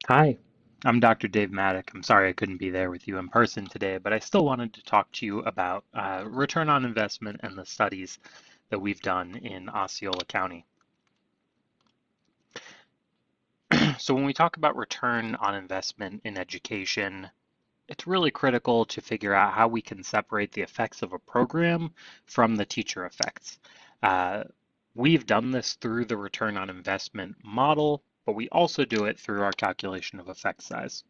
Hi, I'm Dr. Dave Maddock. I'm sorry I couldn't be there with you in person today, but I still wanted to talk to you about return on investment and the studies that we've done in Osceola County. So when we talk about return on investment in education, it's really critical to figure out how we can separate the effects of a program from the teacher effects. Uh, we've done this through the return on investment model, but we also do it through our calculation of effect size.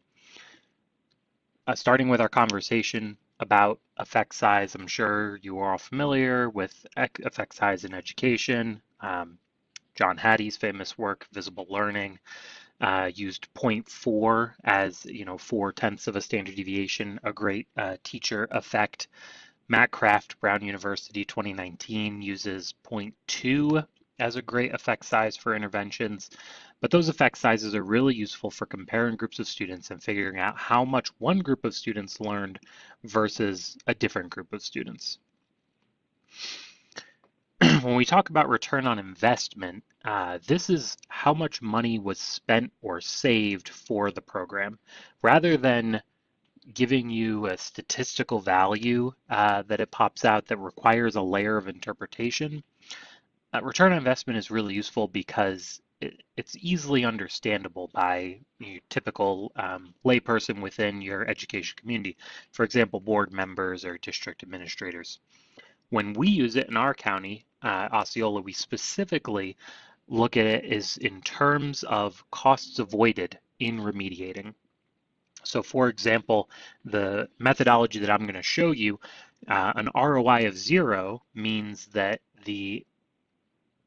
Starting with our conversation about effect size, I'm sure you are all familiar with effect size in education. John Hattie's famous work, Visible Learning, used zero point 0.4 as 4/10 of a standard deviation, a great teacher effect. Matt Kraft, Brown University, 2019, uses zero point 0.2 as a great effect size for interventions. But those effect sizes are really useful for comparing groups of students and figuring out how much one group of students learned versus a different group of students. When we talk about return on investment, this is how much money was spent or saved for the program. Rather than giving you a statistical value that it pops out that requires a layer of interpretation, return on investment is really useful because it's easily understandable by your typical layperson within your education community. For example, board members or district administrators. When we use it in our county, Osceola, we specifically look at it as in terms of costs avoided in remediating. So for example, the methodology that I'm going to show you, an ROI of 0 means that the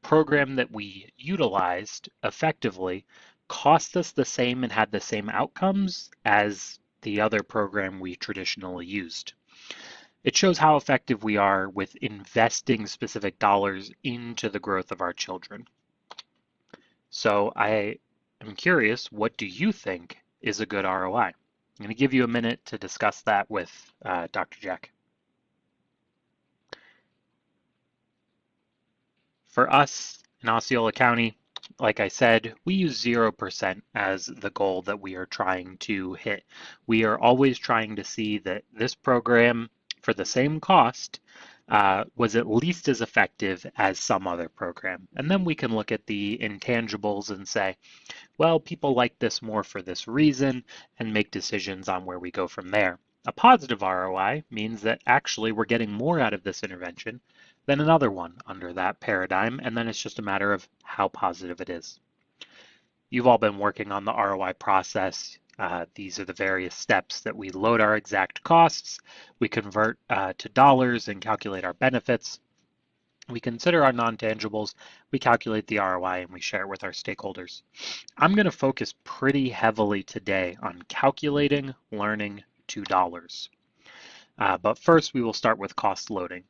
program that we utilized effectively cost us the same and had the same outcomes as the other program we traditionally used. It shows how effective we are with investing specific dollars into the growth of our children. So I am curious, what do you think is a good ROI? I'm going to give you a minute to discuss that with Dr. Jack. For us in Osceola County, like I said, we use 0% as the goal that we are trying to hit. We are always trying to see that this program, for the same cost, was at least as effective as some other program. And then we can look at the intangibles and say, well, people like this more for this reason, and make decisions on where we go from there. A positive ROI means that actually we're getting more out of this intervention than another one under that paradigm, and then it's just a matter of how positive it is. You've all been working on the ROI process. These are the various steps that we load our exact costs, we convert to dollars and calculate our benefits. We consider our non-tangibles, we calculate the ROI, and we share it with our stakeholders. I'm going to focus pretty heavily today on calculating learning $2. But first, we will start with cost loading.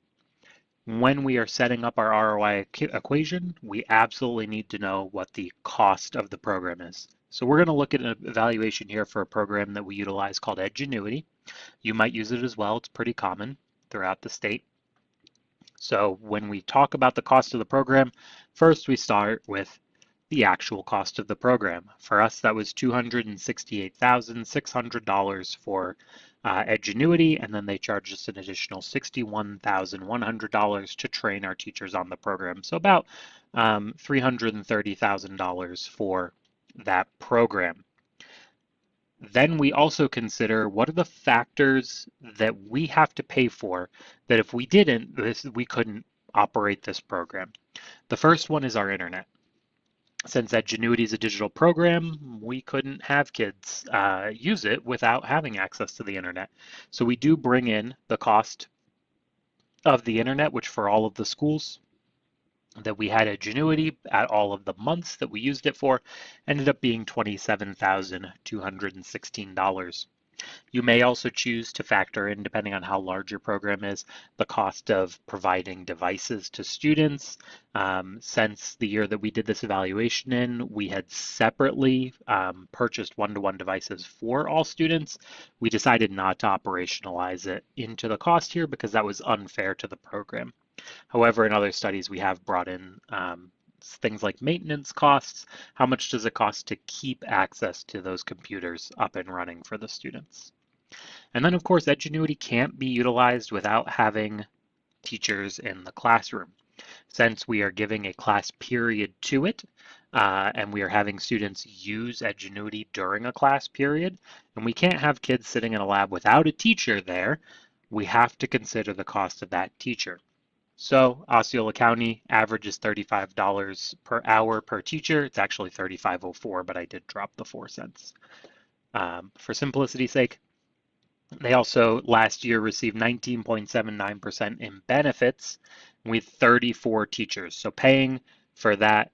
When we are setting up our ROI equation, we absolutely need to know what the cost of the program is. So we're going to look at an evaluation here for a program that we utilize called Edgenuity. You might use it as well. It's pretty common throughout the state. So when we talk about the cost of the program, first we start with the actual cost of the program. For us, that was $268,600 for Edgenuity, and then they charged us an additional $61,100 to train our teachers on the program. So about $330,000 for that program. Then we also consider what are the factors that we have to pay for that if we didn't, we couldn't operate this program. The first one is our internet. Since Edgenuity is a digital program, we couldn't have kids use it without having access to the internet. So we do bring in the cost of the internet, which for all of the schools that we had Edgenuity at all of the months that we used it for ended up being $27,216. You may also choose to factor in, depending on how large your program is, the cost of providing devices to students. Since the year that we did this evaluation in, we had separately purchased one-to-one devices for all students. We decided not to operationalize it into the cost here because that was unfair to the program. However, in other studies, we have brought in things like maintenance costs. How much does it cost to keep access to those computers up and running for the students? And then, of course, Edgenuity can't be utilized without having teachers in the classroom. Since we are giving a class period to it, and we are having students use Edgenuity during a class period, and we can't have kids sitting in a lab without a teacher there, we have to consider the cost of that teacher. So Osceola County averages $35 per hour per teacher. It's actually $35.04, but I did drop the 4 cents. For simplicity's sake, they also last year received 19.79% in benefits with 34 teachers. So paying for that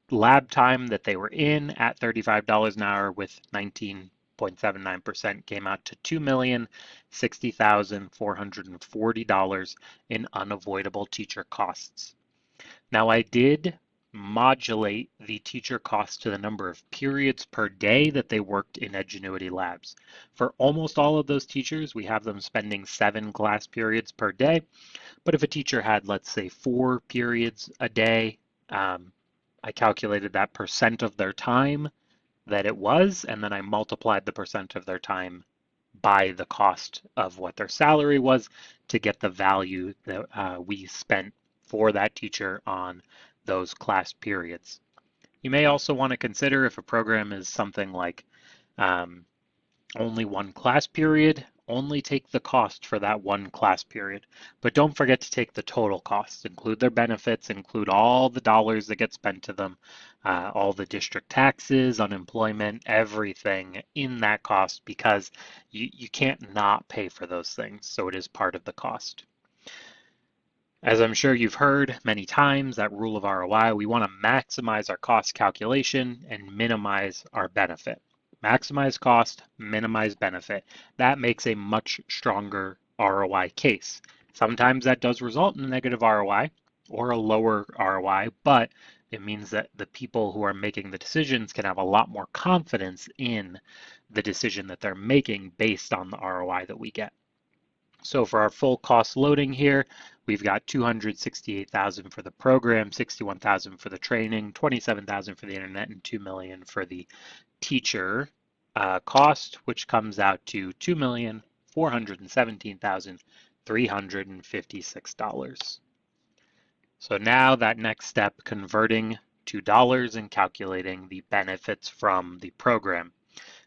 lab time that they were in at $35 an hour with 19.79% came out to $2,060,440 in unavoidable teacher costs. Now I did modulate the teacher cost to the number of periods per day that they worked in Edgenuity labs. For almost all of those teachers, we have them spending 7 class periods per day. But if a teacher had, let's say, 4 periods a day, I calculated that percent of their time that it was, and then I multiplied the percent of their time by the cost of what their salary was to get the value that we spent for that teacher on those class periods. You may also want to consider if a program is something like only one class period, only take the cost for that one class period. But don't forget to take the total costs, include their benefits, include all the dollars that get spent to them, all the district taxes, unemployment, everything in that cost, because you can't not pay for those things. So it is part of the cost. As I'm sure you've heard many times, that rule of ROI, we want to maximize our cost calculation and minimize our benefit. Maximize cost, minimize benefit. That makes a much stronger ROI case. Sometimes that does result in a negative ROI or a lower ROI, but it means that the people who are making the decisions can have a lot more confidence in the decision that they're making based on the ROI that we get. So for our full cost loading here, we've got 268,000 for the program, 61,000 for the training, 27,000 for the internet, and 2 million for the teacher cost, which comes out to $2,417,356. So now that next step, converting to dollars and calculating the benefits from the program.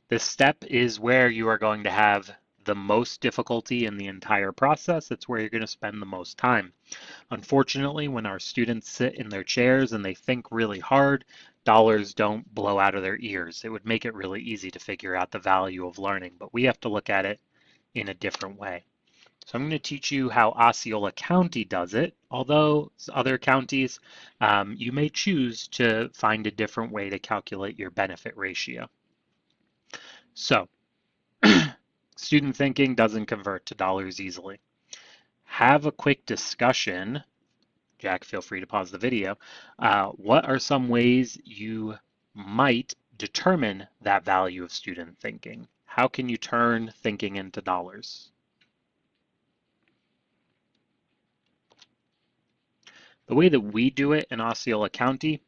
This step is where you are going to have the most difficulty in the entire process. It's where you're going to spend the most time. Unfortunately, when our students sit in their chairs and they think really hard, dollars don't blow out of their ears. It would make it really easy to figure out the value of learning, but we have to look at it in a different way. So I'm going to teach you how Osceola County does it. Although other counties, you may choose to find a different way to calculate your benefit ratio. So student thinking doesn't convert to dollars easily. Have a quick discussion. Jack, feel free to pause the video. What are some ways you might determine that value of student thinking? How can you turn thinking into dollars? The way that we do it in Osceola County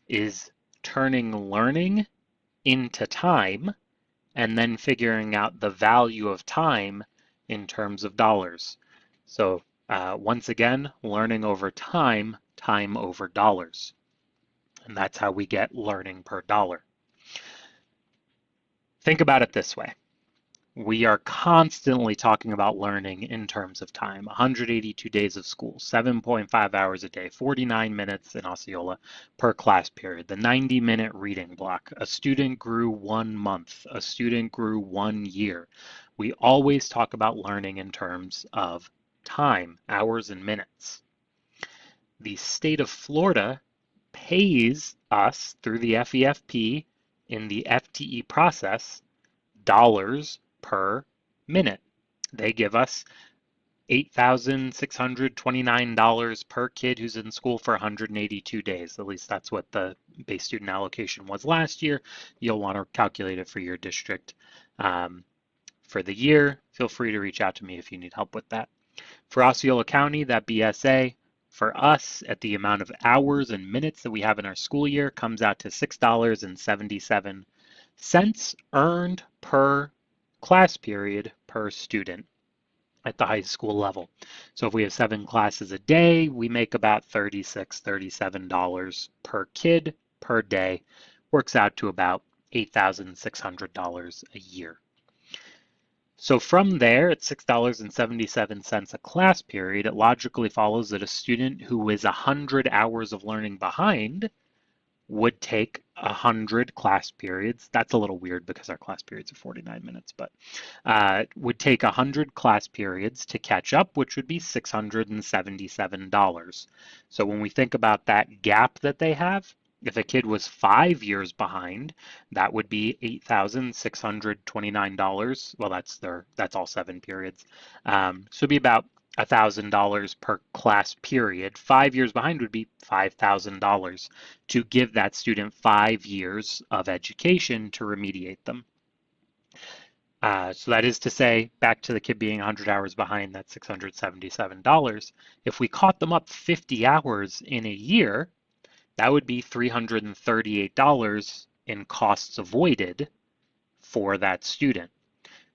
is turning learning into time and then figuring out the value of time in terms of dollars. So once again, learning over time, time over dollars. And that's how we get learning per dollar. Think about it this way. We are constantly talking about learning in terms of time. 182 days of school, 7.5 hours a day, 49 minutes in Osceola per class period, the 90-minute reading block. A student grew 1 month, a student grew 1 year. We always talk about learning in terms of time, hours and minutes. The state of Florida pays us through the FEFP in the FTE process dollars per minute. They give us $8,629 per kid who's in school for 182 days. At least that's what the base student allocation was last year. You'll want to calculate it for your district. For the year, feel free to reach out to me if you need help with that. For Osceola County, that BSA, for us at the amount of hours and minutes that we have in our school year comes out to $6.77 earned per class period per student at the high school level. So if we have 7 classes a day, we make about $36, $37 per kid per day. Works out to about $8,600 a year. So from there, at $6.77 a class period, it logically follows that a student who is 100 hours of learning behind would take 100 class periods. That's a little weird because our class periods are 49 minutes, but would take 100 class periods to catch up, which would be $677. So when we think about that gap that they have, if a kid was 5 years behind, that would be $8,629. Well, that's all 7 periods. So it'd be about $1,000 per class period. 5 years behind would be $5,000 to give that student 5 years of education to remediate them. So that is to say, back to the kid being 100 hours behind, that's $677. If we caught them up 50 hours in a year, that would be $338 in costs avoided for that student.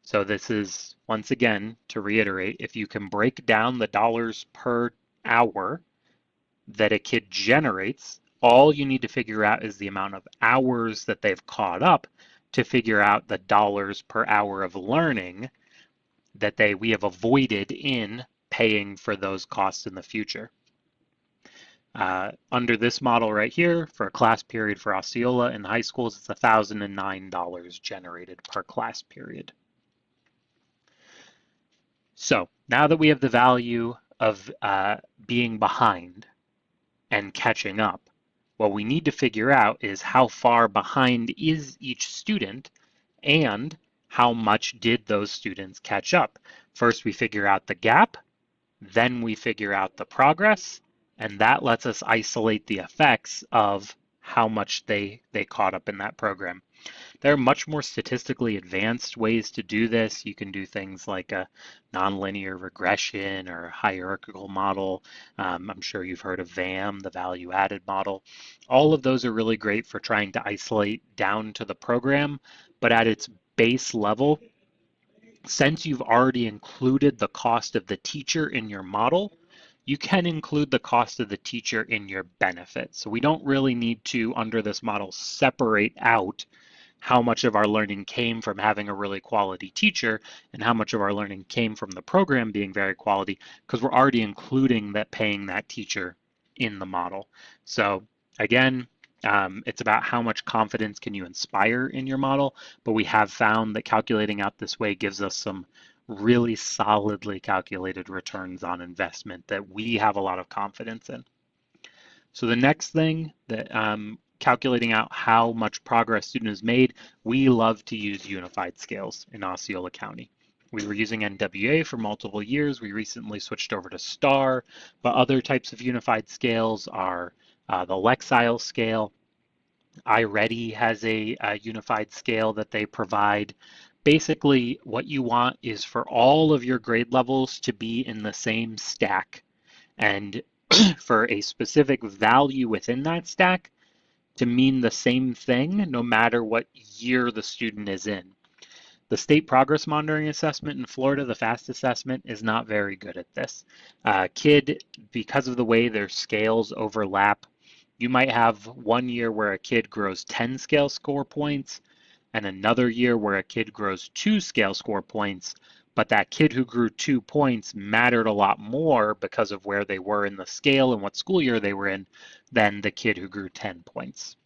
So this is, once again, to reiterate, if you can break down the dollars per hour that a kid generates, all you need to figure out is the amount of hours that they've caught up to figure out the dollars per hour of learning that we have avoided in paying for those costs in the future. Under this model right here, for a class period for Osceola in high schools, it's $1,009 generated per class period. So now that we have the value of being behind and catching up, what we need to figure out is how far behind is each student and how much did those students catch up. First, we figure out the gap, then we figure out the progress, and that lets us isolate the effects of how much they caught up in that program. There are much more statistically advanced ways to do this. You can do things like a nonlinear regression or a hierarchical model. I'm sure you've heard of VAM, the value added model. All of those are really great for trying to isolate down to the program, but at its base level, since you've already included the cost of the teacher in your model, you can include the cost of the teacher in your benefit. So we don't really need to, under this model, separate out how much of our learning came from having a really quality teacher and how much of our learning came from the program being very quality, because we're already including that paying that teacher in the model. So again, it's about how much confidence can you inspire in your model, but we have found that calculating out this way gives us some really solidly calculated returns on investment that we have a lot of confidence in. So the next thing that calculating out how much progress student has made, we love to use unified scales in Osceola County. We were using NWA for multiple years. We recently switched over to STAR, but other types of unified scales are the Lexile scale. iReady has a unified scale that they provide. Basically, what you want is for all of your grade levels to be in the same stack, and for a specific value within that stack to mean the same thing no matter what year the student is in. The state progress monitoring assessment in Florida, the FAST assessment, is not very good at this. Kid, because of the way their scales overlap, you might have one year where a kid grows 10 scale score points and another year where a kid grows 2 scale score points, but that kid who grew 2 points mattered a lot more because of where they were in the scale and what school year they were in than the kid who grew 10 points.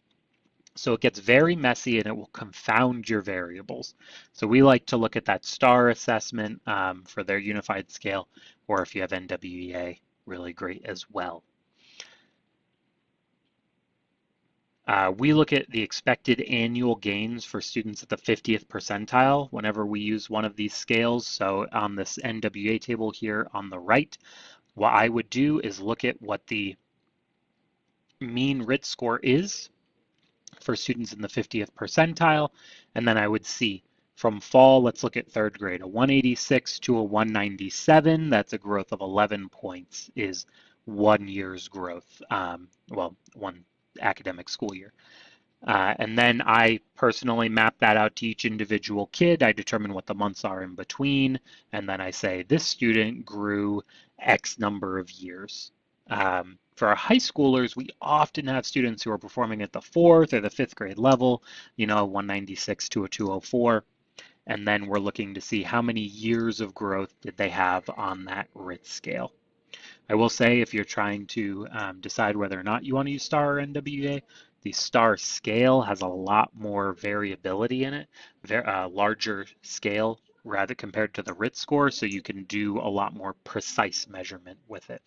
So it gets very messy and it will confound your variables. So we like to look at that STAR assessment for their unified scale, or if you have NWEA, really great as well. We look at the expected annual gains for students at the 50th percentile whenever we use one of these scales. So on this NWA table here on the right, what I would do is look at what the mean RIT score is for students in the 50th percentile, and then I would see from fall, let's look at third grade, a 186 to a 197, that's a growth of 11 points is 1 year's growth, well, one academic school year. And then I personally map that out to each individual kid. I determine what the months are in between, and then I say this student grew X number of years. For our high schoolers, we often have students who are performing at the fourth or the fifth grade level, 196 to a 204, and then we're looking to see how many years of growth did they have on that RIT scale. I will say if you're trying to decide whether or not you want to use STAR or NWA, the STAR scale has a lot more variability in it, larger scale rather compared to the RIT score, so you can do a lot more precise measurement with it.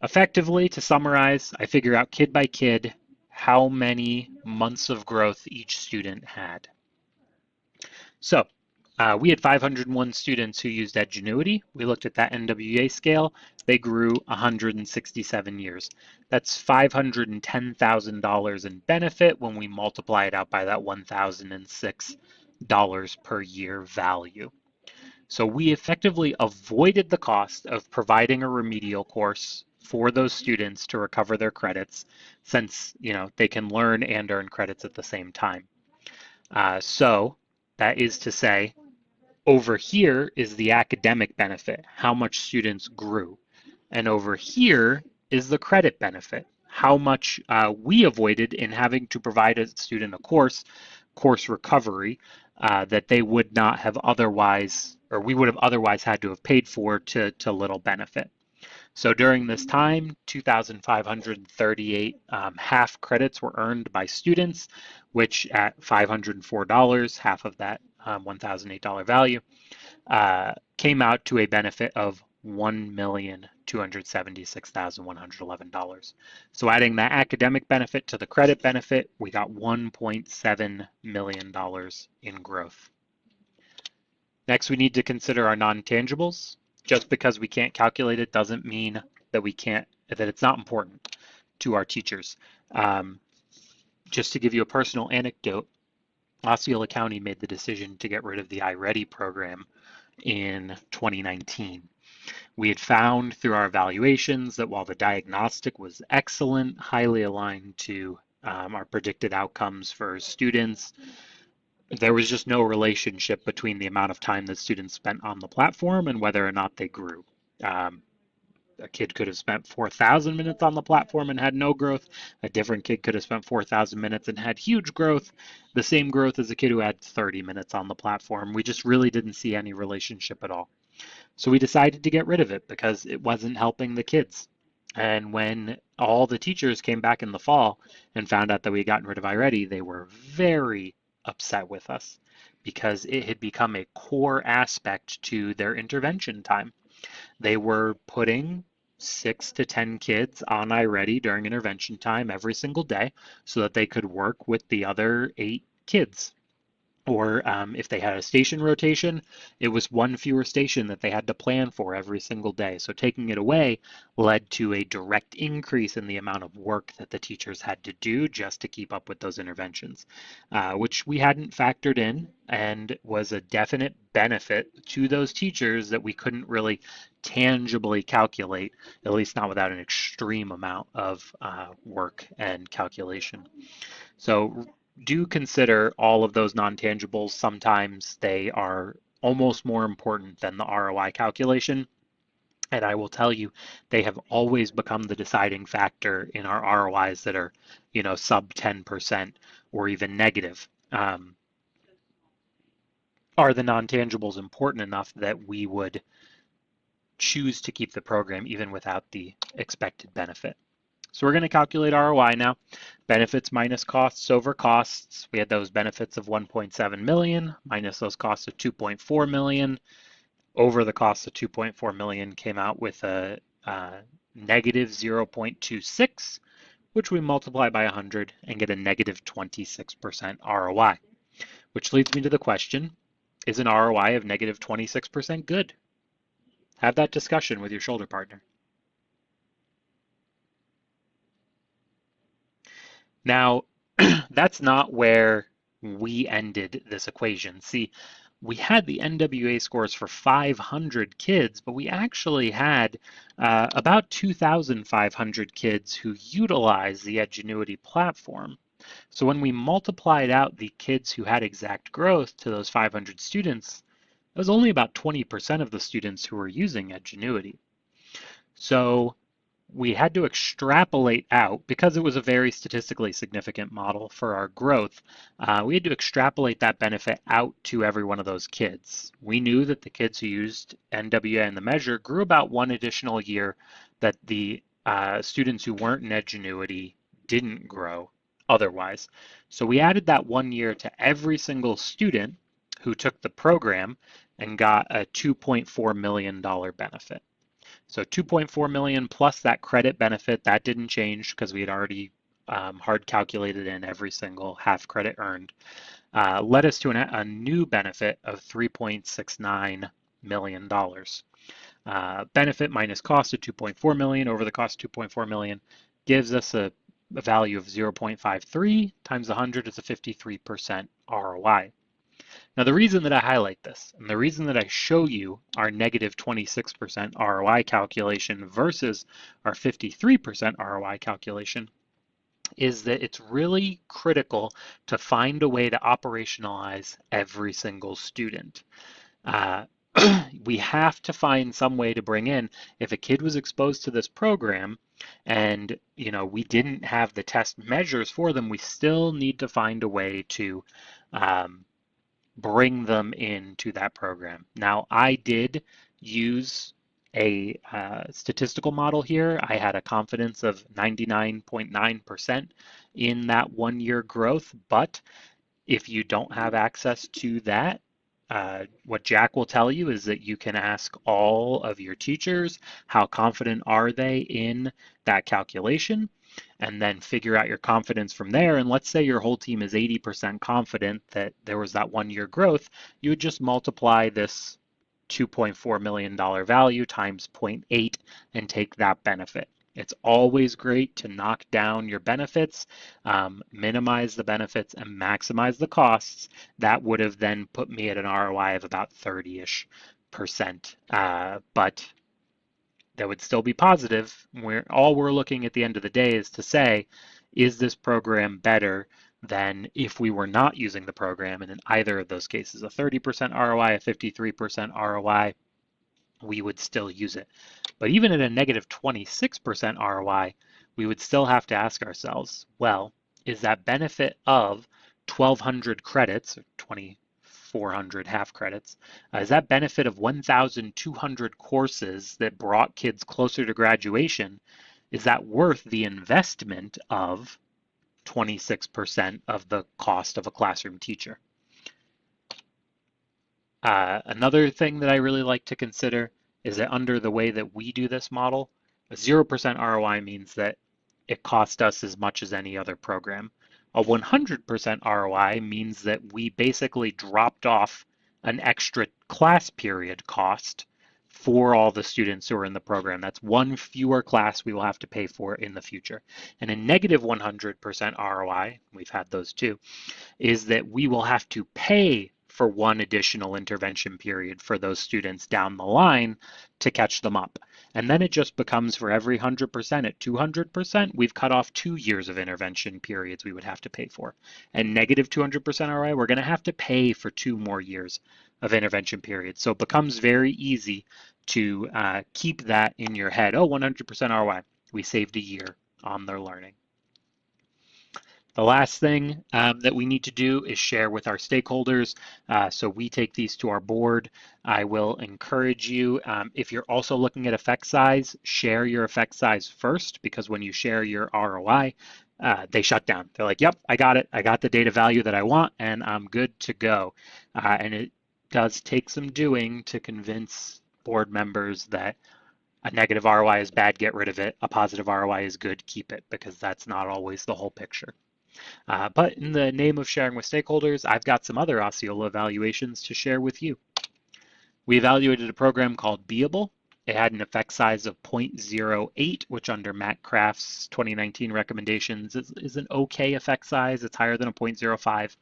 Effectively, to summarize, I figure out kid by kid how many months of growth each student had. So we had 501 students who used Edgenuity. We looked at that NWA scale. They grew 167 years. That's $510,000 in benefit when we multiply it out by that $1,006 per year value. So we effectively avoided the cost of providing a remedial course for those students to recover their credits, since they can learn and earn credits at the same time. So that is to say, over here is the academic benefit, how much students grew. And over here is the credit benefit, how much we avoided in having to provide a student a course recovery, that they would not have otherwise, or we would have otherwise had to have paid for to little benefit. So during this time, 2,538 half credits were earned by students, which at $504, half of that $1,008 value, came out to a benefit of $1,276,111. So adding that academic benefit to the credit benefit, we got $1.7 million in growth. Next, we need to consider our non-tangibles. Just because we can't calculate it doesn't mean that it's not important to our teachers. Just to give you a personal anecdote, Osceola County made the decision to get rid of the iReady program in 2019. We had found through our evaluations that while the diagnostic was excellent, highly aligned to our predicted outcomes for students, there was just no relationship between the amount of time that students spent on the platform and whether or not they grew. A kid could have spent 4,000 minutes on the platform and had no growth. A different kid could have spent 4,000 minutes and had huge growth, the same growth as a kid who had 30 minutes on the platform. We just really didn't see any relationship at all. So we decided to get rid of it because it wasn't helping the kids. And when all the teachers came back in the fall and found out that we had gotten rid of iReady, they were very upset with us because it had become a core aspect to their intervention time. They were putting 6 to 10 kids on iReady during intervention time every single day so that they could work with the other 8 kids. Or if they had a station rotation, it was one fewer station that they had to plan for every single day. So taking it away led to a direct increase in the amount of work that the teachers had to do just to keep up with those interventions, which we hadn't factored in and was a definite benefit to those teachers that we couldn't really tangibly calculate, at least not without an extreme amount of work and calculation. So do consider all of those non-tangibles. Sometimes they are almost more important than the ROI calculation. And I will tell you, they have always become the deciding factor in our ROIs that are, sub 10% or even negative. Are the non-tangibles important enough that we would choose to keep the program even without the expected benefit? So we're going to calculate ROI now. Benefits minus costs over costs. We had those benefits of 1.7 million minus those costs of 2.4 million. Over the cost of 2.4 million came out with a negative 0.26, which we multiply by 100 and get a negative 26% ROI. Which leads me to the question, is an ROI of negative 26% good? Have that discussion with your shoulder partner. Now, that's not where we ended this equation. See, we had the NWA scores for 500 kids, but we actually had about 2,500 kids who utilized the Edgenuity platform. So when we multiplied out the kids who had exact growth to those 500 students, it was only about 20% of the students who were using Edgenuity. So we had to extrapolate out, because it was a very statistically significant model for our growth, we had to extrapolate that benefit out to every one of those kids. We knew that the kids who used NWA in the measure grew about one additional year that the students who weren't in Edgenuity didn't grow otherwise. So we added that 1 year to every single student who took the program and got a $2.4 million benefit. So 2.4 million plus that credit benefit, that didn't change because we had already hard calculated in every single half credit earned, led us to a new benefit of $3.69 million. Benefit minus cost of 2.4 million over the cost of 2.4 million gives us a value of 0.53 times 100 is a 53% ROI. Now, the reason that I highlight this and the reason that I show you our negative 26% ROI calculation versus our 53% ROI calculation is that it's really critical to find a way to operationalize every single student. Uh, we have to find some way to bring in, if a kid was exposed to this program and we didn't have the test measures for them, we still need to find a way to bring them into that program. Now, I did use a statistical model here. I had a confidence of 99.9% in that 1 year growth, but if you don't have access to that, what Jack will tell you is that you can ask all of your teachers how confident are they in that calculation, and then figure out your confidence from there. And let's say your whole team is 80% confident that there was that 1 year growth, you would just multiply this $2.4 million value times 0.8 and take that benefit. It's always great to knock down your benefits, minimize the benefits, and maximize the costs. That would have then put me at an ROI of about 30-ish%. But that would still be positive. All we're looking at the end of the day is to say, is this program better than if we were not using the program? And in either of those cases, a 30% ROI, a 53% ROI, we would still use it. But even at a negative 26% ROI, we would still have to ask ourselves, well, is that benefit of 1,200 credits, or 2,400 half credits, is that benefit of 1,200 courses that brought kids closer to graduation, is that worth the investment of 26% of the cost of a classroom teacher? Another thing that I really like to consider is that under the way that we do this model, a 0% ROI means that it cost us as much as any other program. A 100% ROI means that we basically dropped off an extra class period cost for all the students who are in the program. That's one fewer class we will have to pay for in the future. And a negative 100% ROI, we've had those too, is that we will have to pay for one additional intervention period for those students down the line to catch them up. And then it just becomes, for every 100% at 200%, we've cut off 2 years of intervention periods we would have to pay for. And negative 200% ROI, we're going to have to pay for 2 more years of intervention periods. So it becomes very easy to keep that in your head. Oh, 100% ROI, we saved a year on their learning. The last thing that we need to do is share with our stakeholders. So we take these to our board. I will encourage you, if you're also looking at effect size, share your effect size first, because when you share your ROI, they shut down. They're like, yep, I got it. I got the data value that I want, and I'm good to go. And it does take some doing to convince board members that a negative ROI is bad, get rid of it. A positive ROI is good, keep it, because that's not always the whole picture. But in the name of sharing with stakeholders, I've got some other Osceola evaluations to share with you. We evaluated a program called Beable. It had an effect size of 0.08, which under Matt Kraft's 2019 recommendations is an okay effect size. It's higher than a 0.05,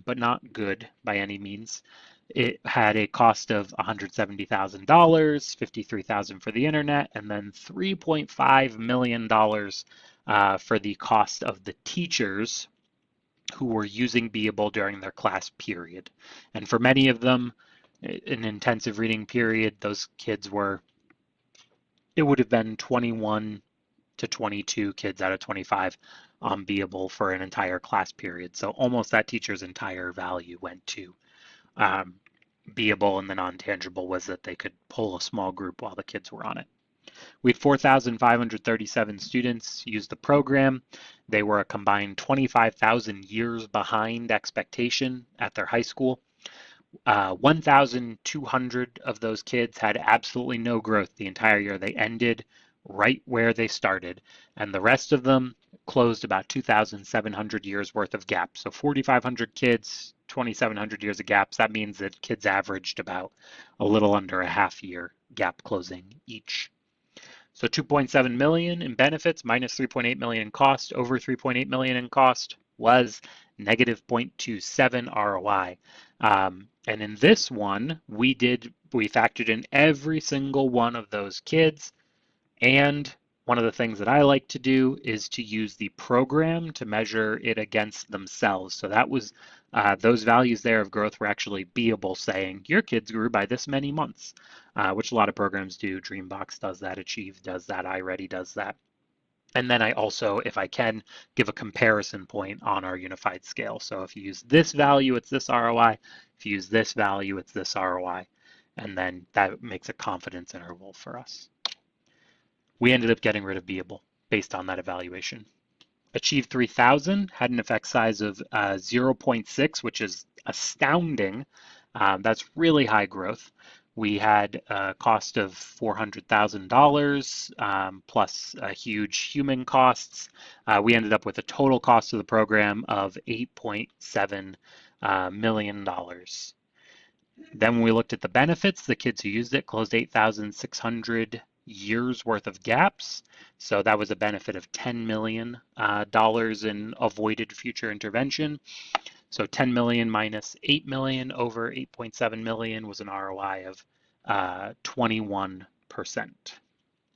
but not good by any means. It had a cost of $170,000, $53,000 for the internet, and then $3.5 million for the cost of the teachers who were using Beable during their class period. And for many of them, an intensive reading period, those kids were, it would have been 21 to 22 kids out of 25 on Beable for an entire class period. So almost that teacher's entire value went to um, Beable, and the non-tangible was that they could pull a small group while the kids were on it. We had 4,537 students use the program. They were a combined 25,000 years behind expectation at their high school. 1,200 of those kids had absolutely no growth the entire year. They ended right where they started, and the rest of them closed about 2,700 years worth of gaps. So 4,500 kids, 2,700 years of gaps. That means that kids averaged about a little under a half year gap closing each. So 2.7 million in benefits minus 3.8 million in cost, over 3.8 million in cost was negative 0.27 ROI. And in this one, we factored in every single one of those kids. And one of the things that I like to do is to use the program to measure it against themselves. So that was those values there of growth were actually beable, saying your kids grew by this many months, which a lot of programs do. Dreambox does that, Achieve does that, iReady does that. And then I also, if I can, give a comparison point on our unified scale. So if you use this value, it's this ROI. If you use this value, it's this ROI. And then that makes a confidence interval for us. We ended up getting rid of Beable based on that evaluation. Achieve 3000 had an effect size of 0.6, which is astounding. That's really high growth. We had a cost of $400,000 plus huge human costs. We ended up with a total cost of the program of $8.7 million. Then when we looked at the benefits, the kids who used it closed 8,600 years worth of gaps. So that was a benefit of $10 million in avoided future intervention. So 10 million minus 8 million over 8.7 million was an ROI of 21%.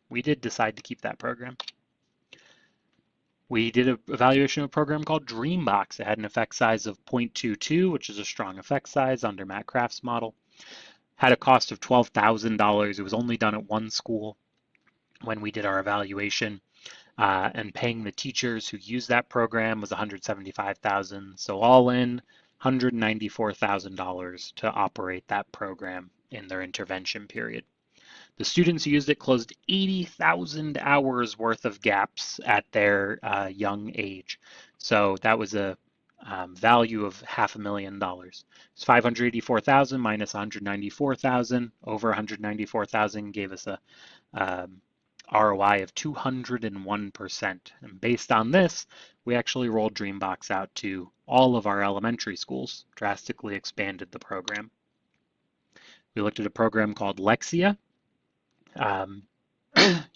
We did decide to keep that program. We did an evaluation of a program called Dreambox. It had an effect size of 0.22, which is a strong effect size under Matt Kraft's model. Had a cost of $12,000. It was only done at one school when we did our evaluation. And paying the teachers who used that program was $175,000. So all in, $194,000 to operate that program in their intervention period. The students who used it closed 80,000 hours worth of gaps at their young age. So that was a value of $500,000. It's 584,000 minus 194,000 over 194,000 gave us a ROI of 201%. And based on this, we actually rolled Dreambox out to all of our elementary schools, drastically expanded the program. We looked at a program called Lexia.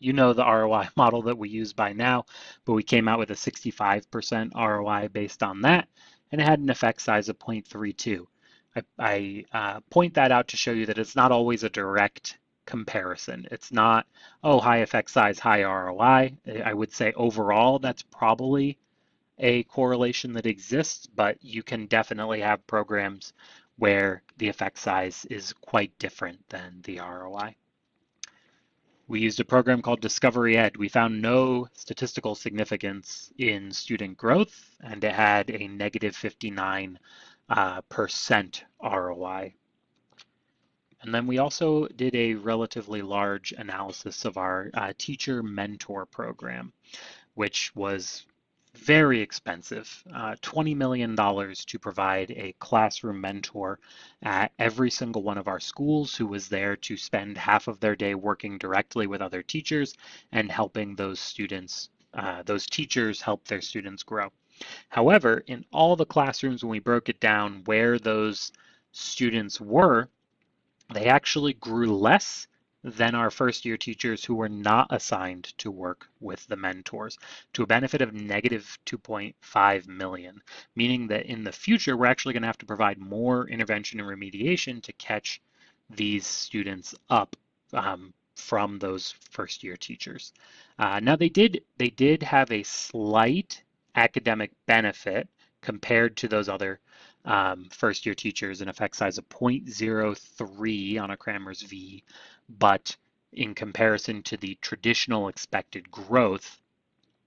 You know the ROI model that we use by now, but we came out with a 65% ROI based on that, and it had an effect size of 0.32. I point that out to show you that it's not always a direct comparison. It's not, oh, high effect size, high ROI. I would say overall that's probably a correlation that exists, but you can definitely have programs where the effect size is quite different than the ROI. We used a program called Discovery Ed. We found no statistical significance in student growth, and it had a negative 59% ROI. And then we also did a relatively large analysis of our teacher mentor program, which was very expensive, $20 million to provide a classroom mentor at every single one of our schools who was there to spend half of their day working directly with other teachers and helping those students, those teachers help their students grow. However, in all the classrooms, when we broke it down where those students were, they actually grew less than our first year teachers who were not assigned to work with the mentors, to a benefit of negative 2.5 million, meaning that in the future we're actually going to have to provide more intervention and remediation to catch these students up from those first year teachers. Now they did have a slight academic benefit compared to those other first year teachers, an effect size of 0.03 on a Cramer's V, but in comparison to the traditional expected growth,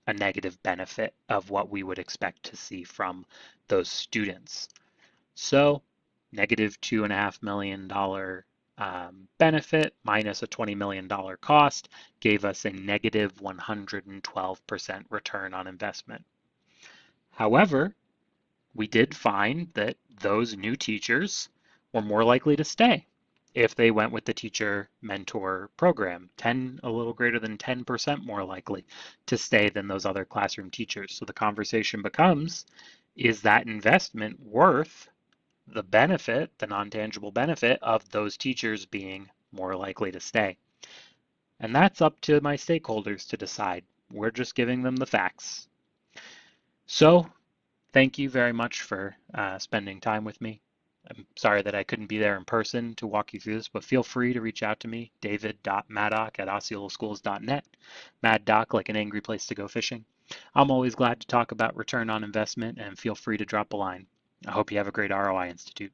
a negative benefit of what we would expect to see from those students. So negative $2.5 million benefit minus a $20 million cost gave us a negative 112% return on investment. However, we did find that those new teachers were more likely to stay if they went with the teacher mentor program, a little greater than 10% more likely to stay than those other classroom teachers. So the conversation becomes, is that investment worth the benefit, the non-tangible benefit of those teachers being more likely to stay? And that's up to my stakeholders to decide. We're just giving them the facts. So thank you very much for spending time with me. I'm sorry that I couldn't be there in person to walk you through this, but feel free to reach out to me, david.maddock@osceolaschools.net. Mad Doc, like an angry place to go fishing. I'm always glad to talk about return on investment, and feel free to drop a line. I hope you have a great ROI Institute.